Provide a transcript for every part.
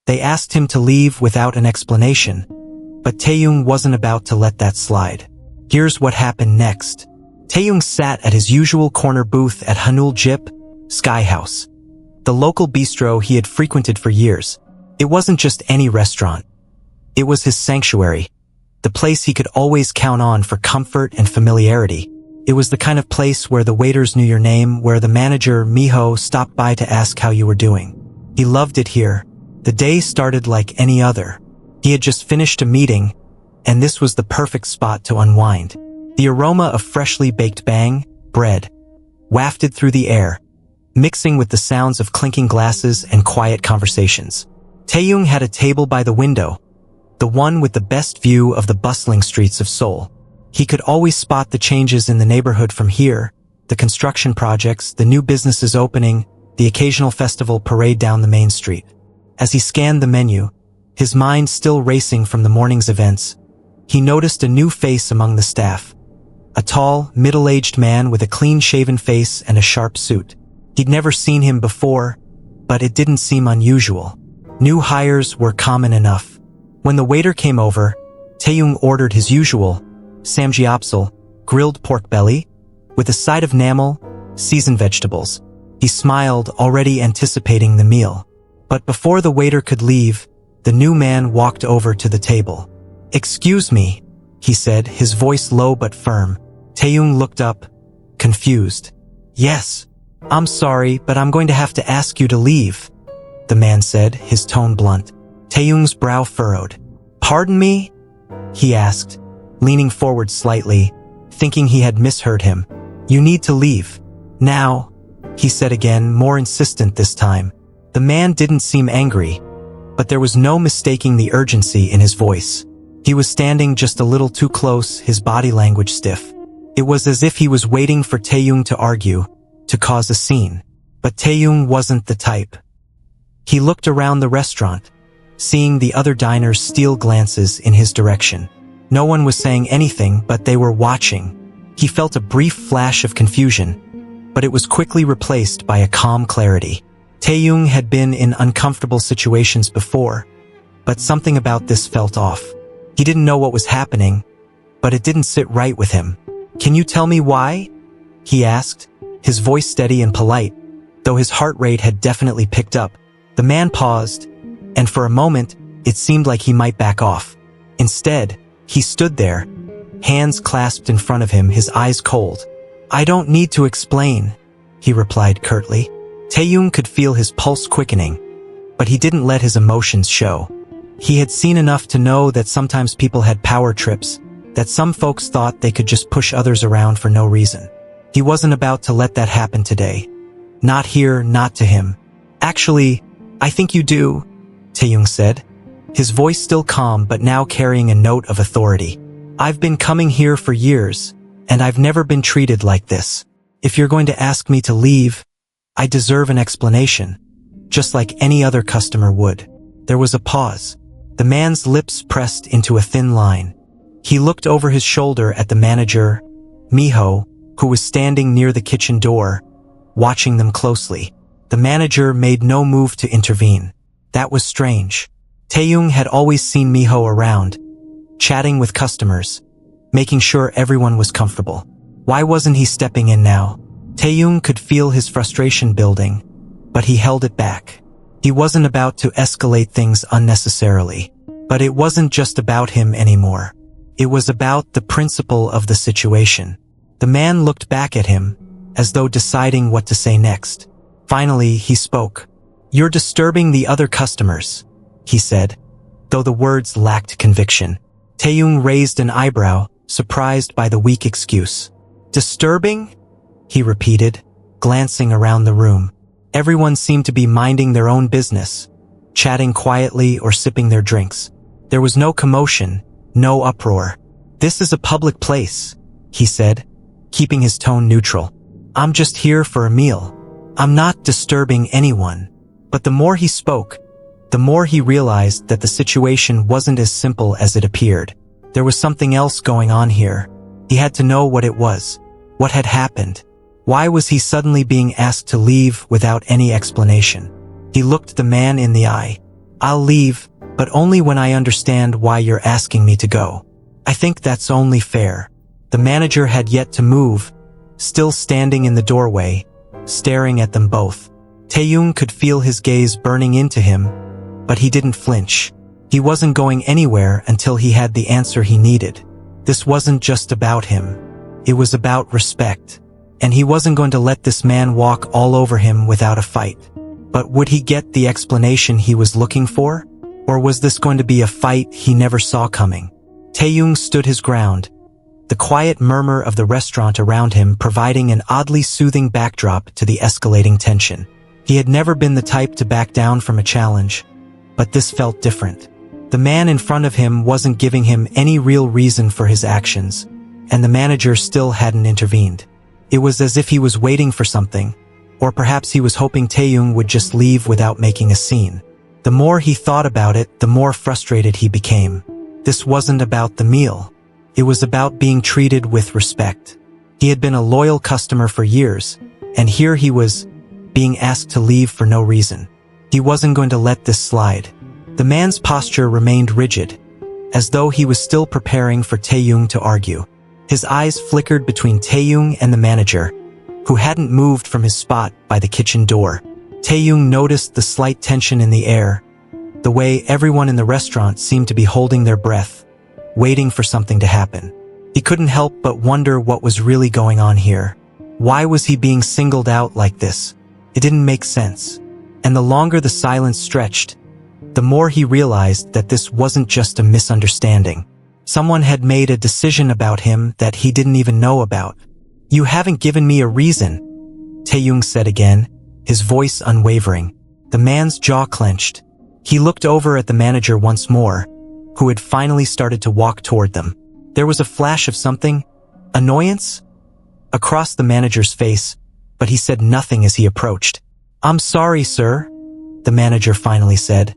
They asked him to leave without an explanation, but Taehyung wasn't about to let that slide. Here's what happened next. Taehyung sat at his usual corner booth at Hanul Jip, Sky House, the local bistro he had frequented for years. It wasn't just any restaurant. It was his sanctuary, the place he could always count on for comfort and familiarity. It was the kind of place where the waiters knew your name, where the manager, Miho, stopped by to ask how you were doing. He loved it here. The day started like any other. He had just finished a meeting, and this was the perfect spot to unwind. The aroma of freshly baked bang, bread, wafted through the air, mixing with the sounds of clinking glasses and quiet conversations. Taehyung had a table by the window, the one with the best view of the bustling streets of Seoul. He could always spot the changes in the neighborhood from here, the construction projects, the new businesses opening, the occasional festival parade down the main street. As he scanned the menu, his mind still racing from the morning's events, he noticed a new face among the staff. A tall, middle-aged man with a clean-shaven face and a sharp suit. He'd never seen him before, but it didn't seem unusual. New hires were common enough. When the waiter came over, Taehyung ordered his usual samgyeopsal, grilled pork belly, with a side of namul, seasoned vegetables. He smiled, already anticipating the meal. But before the waiter could leave, the new man walked over to the table. "Excuse me," he said, his voice low but firm. Taehyung looked up, confused. "Yes, I'm sorry, but I'm going to have to ask you to leave," the man said, his tone blunt. Taehyung's brow furrowed. "Pardon me?" he asked, leaning forward slightly, thinking he had misheard him. "You need to leave. Now," he said again, more insistent this time. The man didn't seem angry, but there was no mistaking the urgency in his voice. He was standing just a little too close, his body language stiff. It was as if he was waiting for Taehyung to argue, to cause a scene. But Taehyung wasn't the type. He looked around the restaurant, seeing the other diners steal glances in his direction. No one was saying anything, but they were watching. He felt a brief flash of confusion, but it was quickly replaced by a calm clarity. Taehyung had been in uncomfortable situations before, but something about this felt off. He didn't know what was happening, but it didn't sit right with him. "Can you tell me why?" he asked, his voice steady and polite, though his heart rate had definitely picked up. The man paused, and for a moment, it seemed like he might back off. Instead, he stood there, hands clasped in front of him, his eyes cold. "I don't need to explain," he replied curtly. Taehyung could feel his pulse quickening, but he didn't let his emotions show. He had seen enough to know that sometimes people had power trips, that some folks thought they could just push others around for no reason. He wasn't about to let that happen today. Not here, not to him. "Actually, I think you do," Taehyung said, his voice still calm but now carrying a note of authority. "I've been coming here for years, and I've never been treated like this. If you're going to ask me to leave, I deserve an explanation, just like any other customer would." There was a pause. The man's lips pressed into a thin line. He looked over his shoulder at the manager, Miho, who was standing near the kitchen door, watching them closely. The manager made no move to intervene. That was strange. Taehyung had always seen Miho around, chatting with customers, making sure everyone was comfortable. Why wasn't he stepping in now? Taehyung could feel his frustration building, but he held it back. He wasn't about to escalate things unnecessarily. But it wasn't just about him anymore. It was about the principle of the situation. The man looked back at him, as though deciding what to say next. Finally, he spoke. "You're disturbing the other customers," he said, though the words lacked conviction. Taehyung raised an eyebrow, surprised by the weak excuse. "Disturbing?" he repeated, glancing around the room. Everyone seemed to be minding their own business, chatting quietly or sipping their drinks. There was no commotion, no uproar. "This is a public place," he said, keeping his tone neutral. "I'm just here for a meal. I'm not disturbing anyone." But the more he spoke, the more he realized that the situation wasn't as simple as it appeared. There was something else going on here. He had to know what it was. What had happened? Why was he suddenly being asked to leave without any explanation? He looked the man in the eye. I'll leave, but only when I understand why you're asking me to go. I think that's only fair. The manager had yet to move, still standing in the doorway, staring at them both. Taehyung could feel his gaze burning into him, but he didn't flinch. He wasn't going anywhere until he had the answer he needed. This wasn't just about him. It was about respect. And he wasn't going to let this man walk all over him without a fight. But would he get the explanation he was looking for? Or was this going to be a fight he never saw coming? Taehyung stood his ground, the quiet murmur of the restaurant around him providing an oddly soothing backdrop to the escalating tension. He had never been the type to back down from a challenge, but this felt different. The man in front of him wasn't giving him any real reason for his actions, and the manager still hadn't intervened. It was as if he was waiting for something, or perhaps he was hoping Taehyung would just leave without making a scene. The more he thought about it, the more frustrated he became. This wasn't about the meal. It was about being treated with respect. He had been a loyal customer for years, and here he was, being asked to leave for no reason. He wasn't going to let this slide. The man's posture remained rigid, as though he was still preparing for Taehyung to argue. His eyes flickered between Taehyung and the manager, who hadn't moved from his spot by the kitchen door. Taehyung noticed the slight tension in the air, the way everyone in the restaurant seemed to be holding their breath, waiting for something to happen. He couldn't help but wonder what was really going on here. Why was he being singled out like this? It didn't make sense. And the longer the silence stretched, the more he realized that this wasn't just a misunderstanding. Someone had made a decision about him that he didn't even know about. "You haven't given me a reason," Taehyung said again, his voice unwavering. The man's jaw clenched. He looked over at the manager once more, who had finally started to walk toward them. There was a flash of something, annoyance, across the manager's face, but he said nothing as he approached. "I'm sorry, sir," the manager finally said,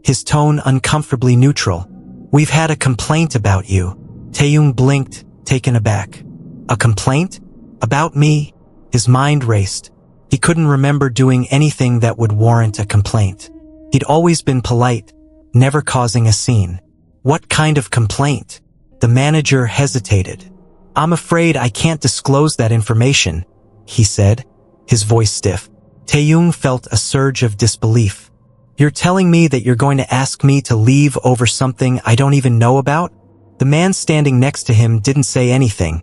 his tone uncomfortably neutral. "We've had a complaint about you." Taehyung blinked, taken aback. A complaint? About me? His mind raced. He couldn't remember doing anything that would warrant a complaint. He'd always been polite, never causing a scene. What kind of complaint? The manager hesitated. "I'm afraid I can't disclose that information," he said, his voice stiff. Taehyung felt a surge of disbelief. "You're telling me that you're going to ask me to leave over something I don't even know about?" The man standing next to him didn't say anything,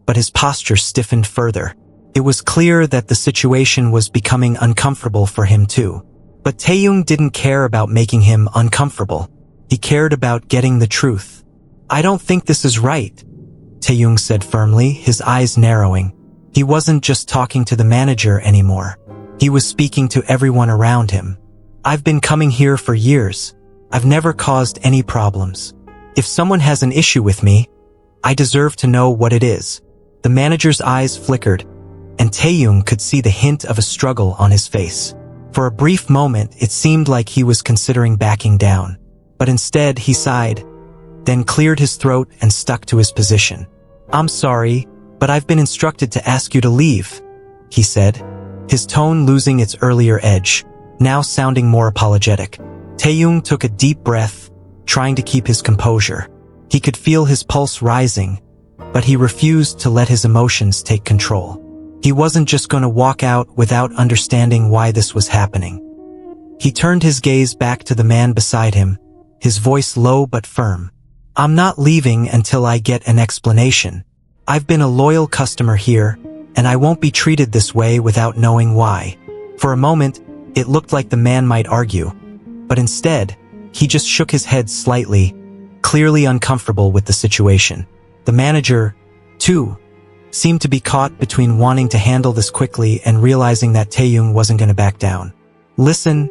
but his posture stiffened further. It was clear that the situation was becoming uncomfortable for him too. But Taehyung didn't care about making him uncomfortable. He cared about getting the truth. "I don't think this is right," Taehyung said firmly, his eyes narrowing. He wasn't just talking to the manager anymore. He was speaking to everyone around him. "I've been coming here for years. I've never caused any problems. If someone has an issue with me, I deserve to know what it is." The manager's eyes flickered, and Taehyung could see the hint of a struggle on his face. For a brief moment, it seemed like he was considering backing down. But instead, he sighed, then cleared his throat and stuck to his position. "I'm sorry, but I've been instructed to ask you to leave," he said, his tone losing its earlier edge, now sounding more apologetic. Taehyung took a deep breath, trying to keep his composure. He could feel his pulse rising, but he refused to let his emotions take control. He wasn't just going to walk out without understanding why this was happening. He turned his gaze back to the man beside him, his voice low but firm. "I'm not leaving until I get an explanation. I've been a loyal customer here, and I won't be treated this way without knowing why." For a moment, it looked like the man might argue, but instead, he just shook his head slightly, clearly uncomfortable with the situation. The manager, too, seemed to be caught between wanting to handle this quickly and realizing that Taehyung wasn't going to back down. "Listen,"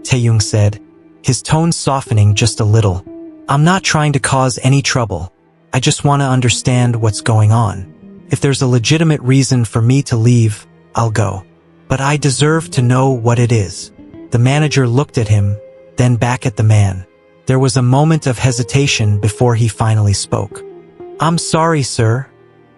Taehyung said, his tone softening just a little. "I'm not trying to cause any trouble. I just want to understand what's going on. If there's a legitimate reason for me to leave, I'll go. But I deserve to know what it is." The manager looked at him, then back at the man. There was a moment of hesitation before he finally spoke. "I'm sorry, sir,"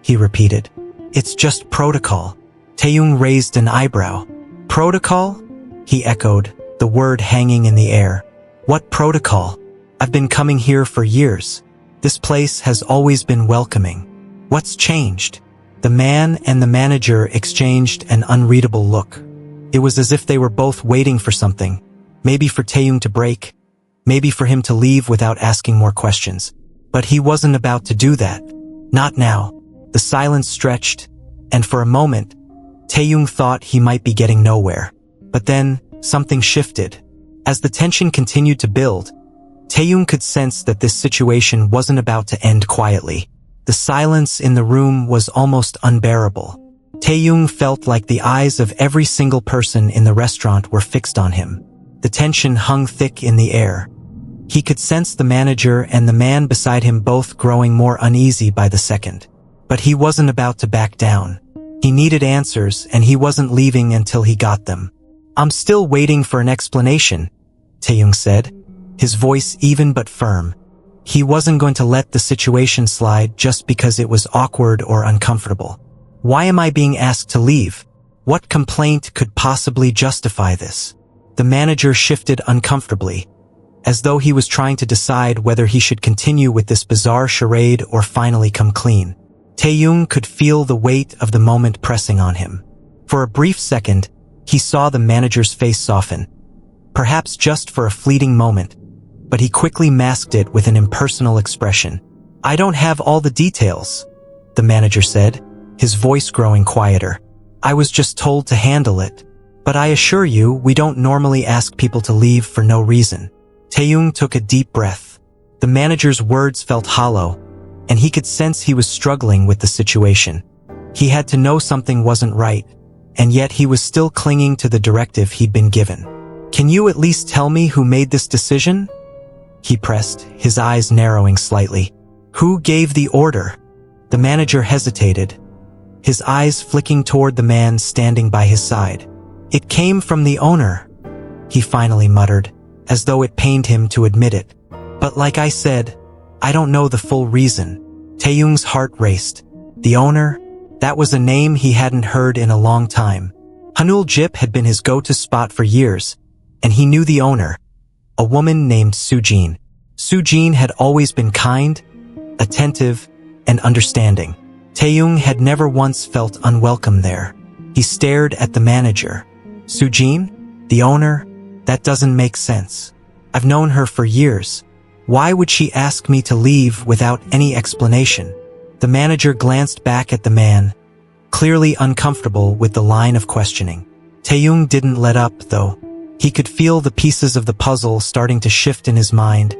he repeated. "It's just protocol." Taehyung raised an eyebrow. "Protocol?" he echoed, the word hanging in the air. What protocol? I've been coming here for years. This place has always been welcoming. What's changed? The man and the manager exchanged an unreadable look. It was as if they were both waiting for something, maybe for Taehyung to break, maybe for him to leave without asking more questions. But he wasn't about to do that. Not now. The silence stretched, and for a moment, Taehyung thought he might be getting nowhere. But then, something shifted. As the tension continued to build, Taehyung could sense that this situation wasn't about to end quietly. The silence in the room was almost unbearable. Taehyung felt like the eyes of every single person in the restaurant were fixed on him. The tension hung thick in the air. He could sense the manager and the man beside him both growing more uneasy by the second. But he wasn't about to back down. He needed answers, and he wasn't leaving until he got them. "I'm still waiting for an explanation," Taehyung said, his voice even but firm. He wasn't going to let the situation slide just because it was awkward or uncomfortable. "Why am I being asked to leave? What complaint could possibly justify this?" The manager shifted uncomfortably, as though he was trying to decide whether he should continue with this bizarre charade or finally come clean. Taehyung could feel the weight of the moment pressing on him. For a brief second, he saw the manager's face soften, perhaps just for a fleeting moment, but he quickly masked it with an impersonal expression. "I don't have all the details," the manager said, his voice growing quieter. "I was just told to handle it. But I assure you, we don't normally ask people to leave for no reason." Taehyung took a deep breath. The manager's words felt hollow, and he could sense he was struggling with the situation. He had to know something wasn't right, and yet he was still clinging to the directive he'd been given. "Can you at least tell me who made this decision?" he pressed, his eyes narrowing slightly. "Who gave the order?" The manager hesitated, his eyes flicking toward the man standing by his side. "It came from the owner," he finally muttered, as though it pained him to admit it. "But like I said, I don't know the full reason." Taehyung's heart raced. The owner? That was a name he hadn't heard in a long time. Hanul Jip had been his go-to spot for years, and he knew the owner, a woman named Sujin. Sujin had always been kind, attentive, and understanding. Taehyung had never once felt unwelcome there. He stared at the manager. "Sujin? The owner? That doesn't make sense. I've known her for years. Why would she ask me to leave without any explanation?" The manager glanced back at the man, clearly uncomfortable with the line of questioning. Taehyung didn't let up, though. He could feel the pieces of the puzzle starting to shift in his mind,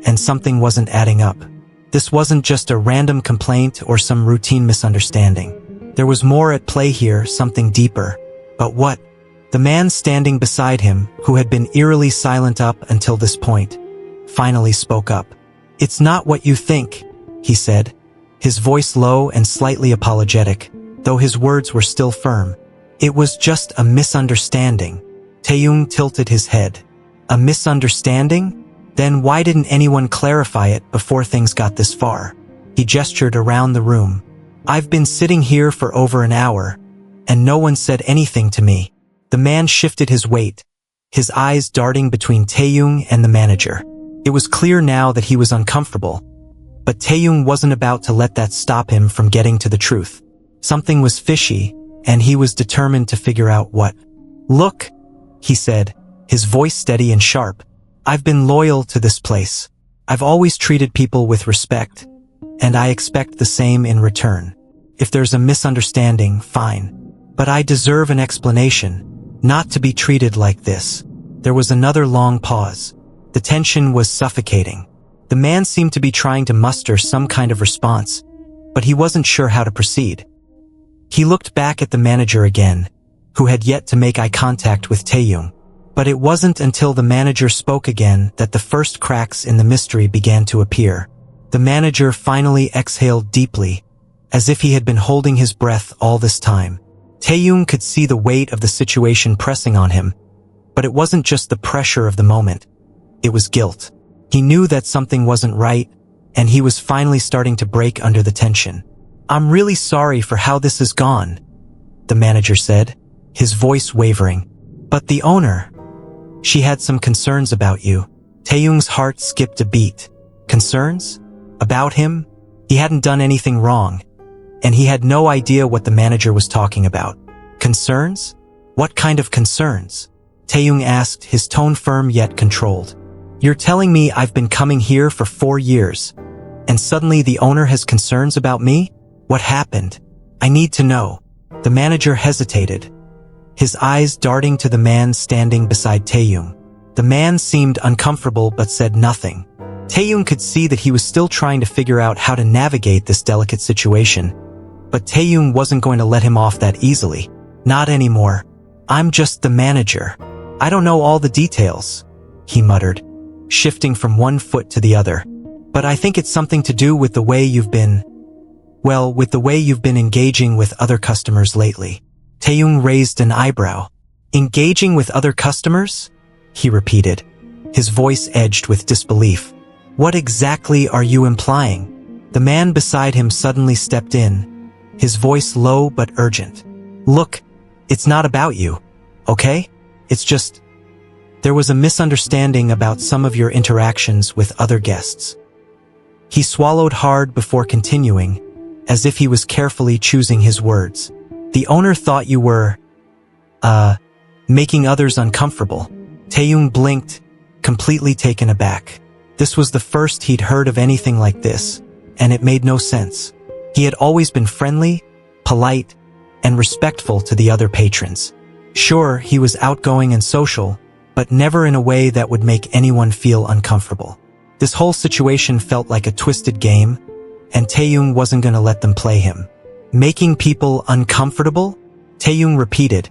and something wasn't adding up. This wasn't just a random complaint or some routine misunderstanding. There was more at play here, something deeper. But what? The man standing beside him, who had been eerily silent up until this point, finally spoke up. "It's not what you think," he said, his voice low and slightly apologetic, though his words were still firm. "It was just a misunderstanding." Taehyung tilted his head. "A misunderstanding? Then why didn't anyone clarify it before things got this far?" He gestured around the room. "I've been sitting here for over an hour, and no one said anything to me." The man shifted his weight, his eyes darting between Taehyung and the manager. It was clear now that he was uncomfortable, but Taehyung wasn't about to let that stop him from getting to the truth. Something was fishy, and he was determined to figure out what. "Look," he said, his voice steady and sharp. "I've been loyal to this place. I've always treated people with respect, and I expect the same in return. If there's a misunderstanding, fine. But I deserve an explanation, not to be treated like this." There was another long pause. The tension was suffocating. The man seemed to be trying to muster some kind of response, but he wasn't sure how to proceed. He looked back at the manager again, who had yet to make eye contact with Taehyung. But it wasn't until the manager spoke again that the first cracks in the mystery began to appear. The manager finally exhaled deeply, as if he had been holding his breath all this time. Taehyung could see the weight of the situation pressing on him, but it wasn't just the pressure of the moment. It was guilt. He knew that something wasn't right, and he was finally starting to break under the tension. "I'm really sorry for how this has gone," the manager said, his voice wavering. "But the owner, she had some concerns about you." Taehyung's heart skipped a beat. Concerns? About him? He hadn't done anything wrong, and he had no idea what the manager was talking about. Concerns? What kind of concerns? Taehyung asked, his tone firm yet controlled. You're telling me I've been coming here for 4 years, and suddenly the owner has concerns about me? What happened? I need to know. The manager hesitated, his eyes darting to the man standing beside Taehyung. The man seemed uncomfortable but said nothing. Taehyung could see that he was still trying to figure out how to navigate this delicate situation, but Taehyung wasn't going to let him off that easily. Not anymore. I'm just the manager. I don't know all the details, he muttered, shifting from one foot to the other. But I think it's something to do with the way you've been engaging with other customers lately. Taehyung raised an eyebrow. Engaging with other customers? He repeated, his voice edged with disbelief. What exactly are you implying? The man beside him suddenly stepped in, his voice low but urgent. Look, it's not about you, okay? It's just, there was a misunderstanding about some of your interactions with other guests. He swallowed hard before continuing, as if he was carefully choosing his words. The owner thought you were, making others uncomfortable. Taehyung blinked, completely taken aback. This was the first he'd heard of anything like this, and it made no sense. He had always been friendly, polite, and respectful to the other patrons. Sure, he was outgoing and social, but never in a way that would make anyone feel uncomfortable. This whole situation felt like a twisted game, and Taehyung wasn't going to let them play him. Making people uncomfortable? Taehyung repeated,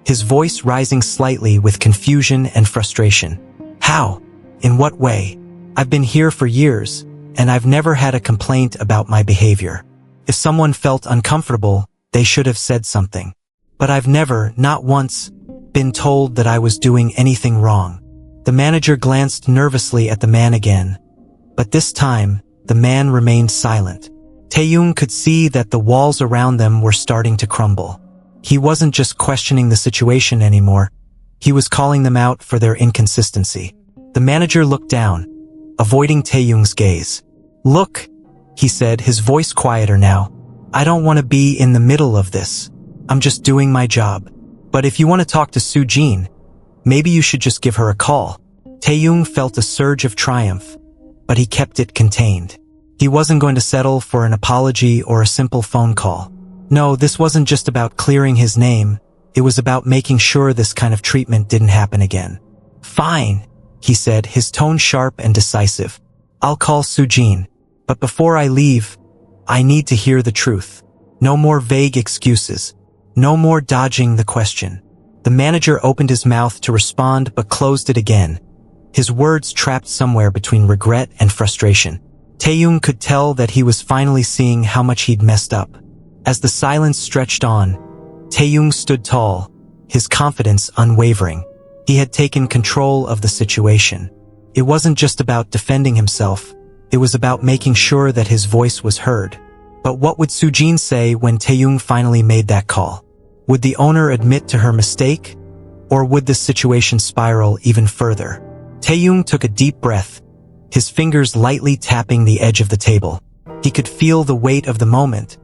his voice rising slightly with confusion and frustration. How? In what way? I've been here for years, and I've never had a complaint about my behavior. If someone felt uncomfortable, they should have said something. But I've never, not once, been told that I was doing anything wrong. The manager glanced nervously at the man again, but this time, the man remained silent. Taehyung could see that the walls around them were starting to crumble. He wasn't just questioning the situation anymore, he was calling them out for their inconsistency. The manager looked down, avoiding Taehyung's gaze. Look, he said, his voice quieter now. I don't want to be in the middle of this. I'm just doing my job. But if you want to talk to Sujin, maybe you should just give her a call. Taehyung felt a surge of triumph, but he kept it contained. He wasn't going to settle for an apology or a simple phone call. No, this wasn't just about clearing his name, it was about making sure this kind of treatment didn't happen again. Fine, he said, his tone sharp and decisive. I'll call Sujin, but before I leave, I need to hear the truth. No more vague excuses. No more dodging the question. The manager opened his mouth to respond but closed it again, his words trapped somewhere between regret and frustration. Taehyung could tell that he was finally seeing how much he'd messed up. As the silence stretched on, Taehyung stood tall, his confidence unwavering. He had taken control of the situation. It wasn't just about defending himself, it was about making sure that his voice was heard. But what would Sujin say when Taehyung finally made that call? Would the owner admit to her mistake? Or would the situation spiral even further? Taehyung took a deep breath, his fingers lightly tapping the edge of the table. He could feel the weight of the moment,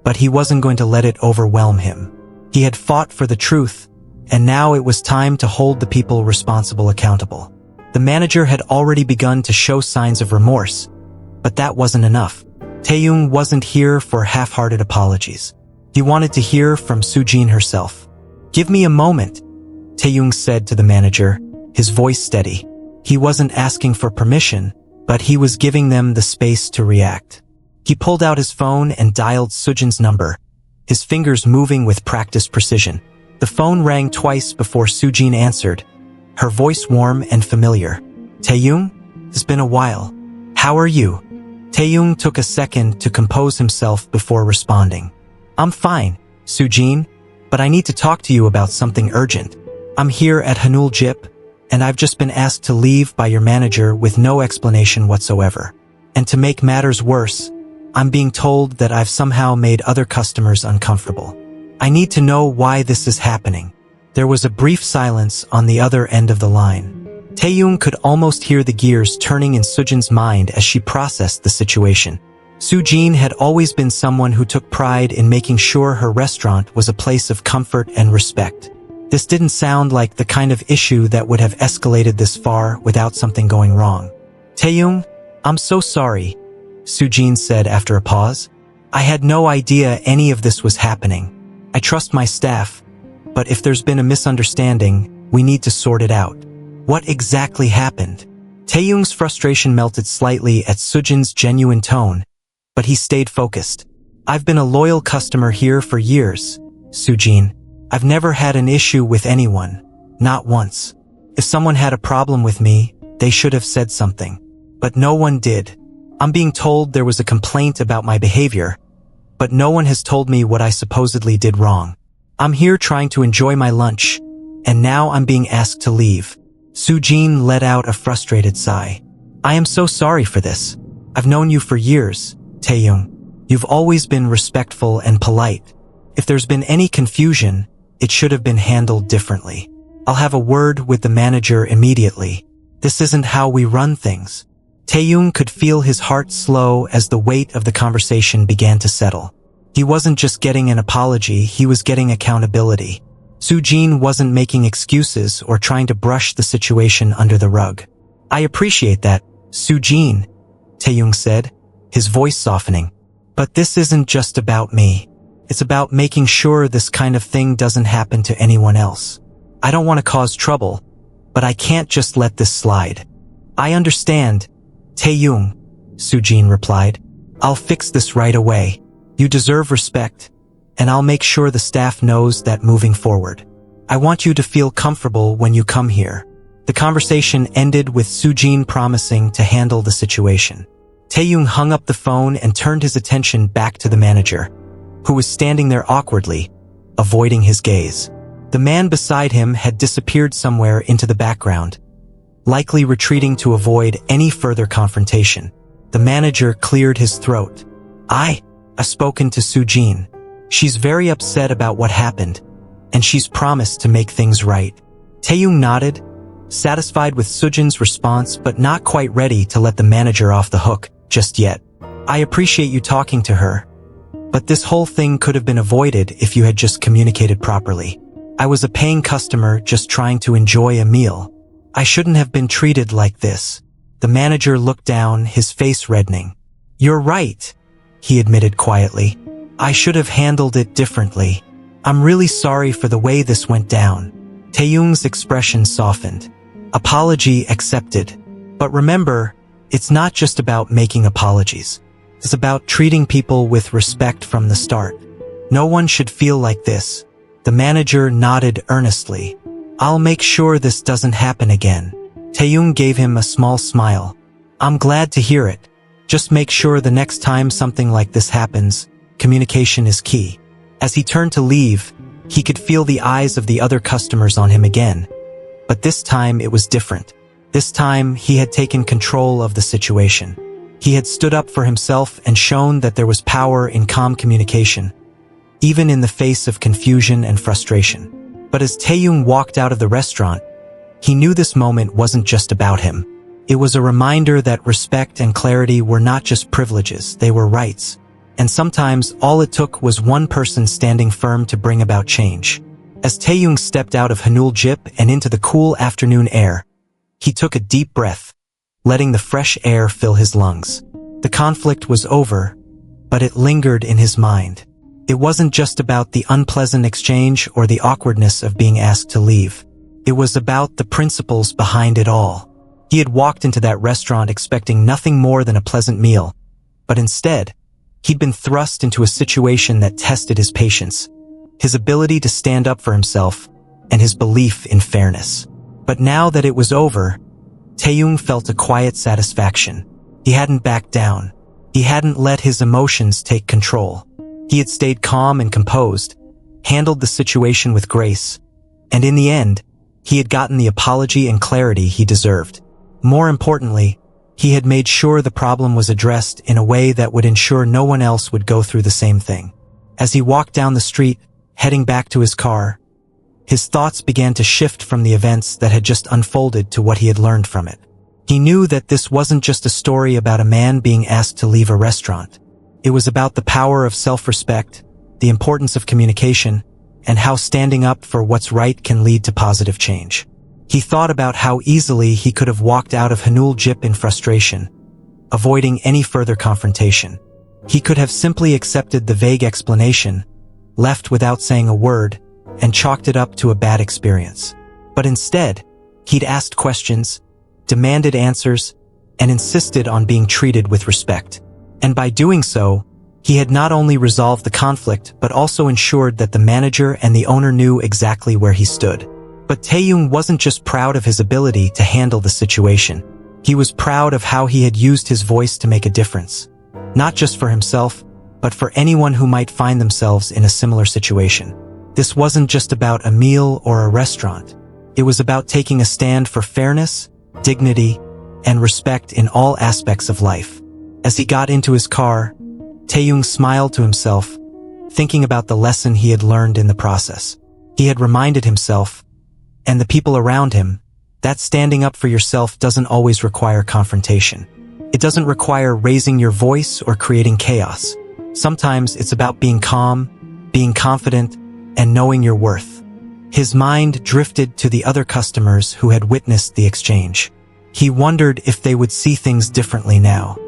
but he wasn't going to let it overwhelm him. He had fought for the truth, and now it was time to hold the people responsible accountable. The manager had already begun to show signs of remorse, but that wasn't enough. Taehyung wasn't here for half-hearted apologies. He wanted to hear from Sujin herself. Give me a moment, Taehyung said to the manager, his voice steady. He wasn't asking for permission, but he was giving them the space to react. He pulled out his phone and dialed Sujin's number, his fingers moving with practiced precision. The phone rang twice before Sujin answered, her voice warm and familiar. Taehyung? It's been a while. How are you? Taehyung took a second to compose himself before responding. I'm fine, Sujin, but I need to talk to you about something urgent. I'm here at Hanul Jip, and I've just been asked to leave by your manager with no explanation whatsoever. And to make matters worse, I'm being told that I've somehow made other customers uncomfortable. I need to know why this is happening. There was a brief silence on the other end of the line. Taehyung could almost hear the gears turning in Sujin's mind as she processed the situation. Sujin had always been someone who took pride in making sure her restaurant was a place of comfort and respect. This didn't sound like the kind of issue that would have escalated this far without something going wrong. Taehyung, I'm so sorry, Sujin said after a pause. I had no idea any of this was happening. I trust my staff, but if there's been a misunderstanding, we need to sort it out. What exactly happened? Taehyung's frustration melted slightly at Sujin's genuine tone, but he stayed focused. I've been a loyal customer here for years, Sujin. I've never had an issue with anyone, not once. If someone had a problem with me, they should have said something. But no one did. I'm being told there was a complaint about my behavior, but no one has told me what I supposedly did wrong. I'm here trying to enjoy my lunch, and now I'm being asked to leave. Sujin let out a frustrated sigh. I am so sorry for this. I've known you for years, Taehyung. You've always been respectful and polite. If there's been any confusion, it should have been handled differently. I'll have a word with the manager immediately. This isn't how we run things. Taehyung could feel his heart slow as the weight of the conversation began to settle. He wasn't just getting an apology, he was getting accountability. Sujin wasn't making excuses or trying to brush the situation under the rug. I appreciate that, Sujin, Taehyung said, his voice softening. But this isn't just about me. It's about making sure this kind of thing doesn't happen to anyone else. I don't want to cause trouble, but I can't just let this slide. I understand, Taehyung, Sujin replied. I'll fix this right away. You deserve respect, and I'll make sure the staff knows that moving forward. I want you to feel comfortable when you come here. The conversation ended with Sujin promising to handle the situation. Taehyung hung up the phone and turned his attention back to the manager, who was standing there awkwardly, avoiding his gaze. The man beside him had disappeared somewhere into the background, likely retreating to avoid any further confrontation. The manager cleared his throat. I've spoken to Sujin. She's very upset about what happened, and she's promised to make things right. Taehyung nodded, satisfied with Sujin's response but not quite ready to let the manager off the hook just yet. I appreciate you talking to her, but this whole thing could have been avoided if you had just communicated properly. I was a paying customer just trying to enjoy a meal. I shouldn't have been treated like this. The manager looked down, his face reddening. You're right, he admitted quietly. I should have handled it differently. I'm really sorry for the way this went down. Taehyung's expression softened. Apology accepted. But remember, it's not just about making apologies. It's about treating people with respect from the start. No one should feel like this. The manager nodded earnestly. I'll make sure this doesn't happen again. Taehyung gave him a small smile. I'm glad to hear it. Just make sure the next time something like this happens, communication is key. As he turned to leave, he could feel the eyes of the other customers on him again. But this time it was different. This time he had taken control of the situation. He had stood up for himself and shown that there was power in calm communication, even in the face of confusion and frustration. But as Taehyung walked out of the restaurant, he knew this moment wasn't just about him. It was a reminder that respect and clarity were not just privileges, they were rights. And sometimes all it took was one person standing firm to bring about change. As Taehyung stepped out of Hanul Jip and into the cool afternoon air, he took a deep breath, letting the fresh air fill his lungs. The conflict was over, but it lingered in his mind. It wasn't just about the unpleasant exchange or the awkwardness of being asked to leave. It was about the principles behind it all. He had walked into that restaurant expecting nothing more than a pleasant meal, but instead, he'd been thrust into a situation that tested his patience, his ability to stand up for himself, and his belief in fairness. But now that it was over, Taehyung felt a quiet satisfaction. He hadn't backed down. He hadn't let his emotions take control. He had stayed calm and composed, handled the situation with grace, and in the end, he had gotten the apology and clarity he deserved. More importantly, he had made sure the problem was addressed in a way that would ensure no one else would go through the same thing. As he walked down the street, heading back to his car, His thoughts began to shift from the events that had just unfolded to what he had learned from it. He knew that this wasn't just a story about a man being asked to leave a restaurant. It was about the power of self-respect, the importance of communication, and how standing up for what's right can lead to positive change. He thought about how easily he could have walked out of Hanul Jip in frustration, avoiding any further confrontation. He could have simply accepted the vague explanation, left without saying a word, and chalked it up to a bad experience. But instead, he'd asked questions, demanded answers, and insisted on being treated with respect. And by doing so, he had not only resolved the conflict but also ensured that the manager and the owner knew exactly where he stood. But Taehyung wasn't just proud of his ability to handle the situation. He was proud of how he had used his voice to make a difference. Not just for himself, but for anyone who might find themselves in a similar situation. This wasn't just about a meal or a restaurant. It was about taking a stand for fairness, dignity, and respect in all aspects of life. As he got into his car, Taehyung smiled to himself, thinking about the lesson he had learned in the process. He had reminded himself, and the people around him, that standing up for yourself doesn't always require confrontation. It doesn't require raising your voice or creating chaos. Sometimes it's about being calm, being confident, and knowing your worth. His mind drifted to the other customers who had witnessed the exchange. He wondered if they would see things differently now.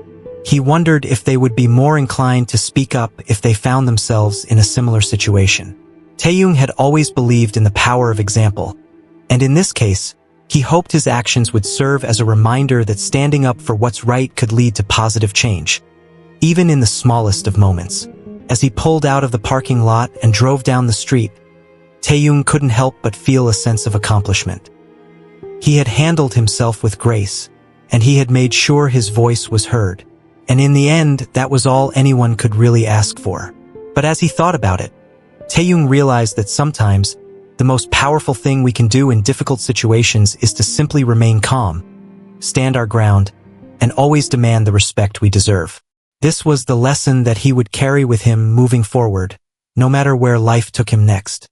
He wondered if they would be more inclined to speak up if they found themselves in a similar situation. Taehyung had always believed in the power of example, and in this case, he hoped his actions would serve as a reminder that standing up for what's right could lead to positive change, even in the smallest of moments. As he pulled out of the parking lot and drove down the street, Taehyung couldn't help but feel a sense of accomplishment. He had handled himself with grace, and he had made sure his voice was heard. And in the end, that was all anyone could really ask for. But as he thought about it, Taehyung realized that sometimes, the most powerful thing we can do in difficult situations is to simply remain calm, stand our ground, and always demand the respect we deserve. This was the lesson that he would carry with him moving forward, no matter where life took him next.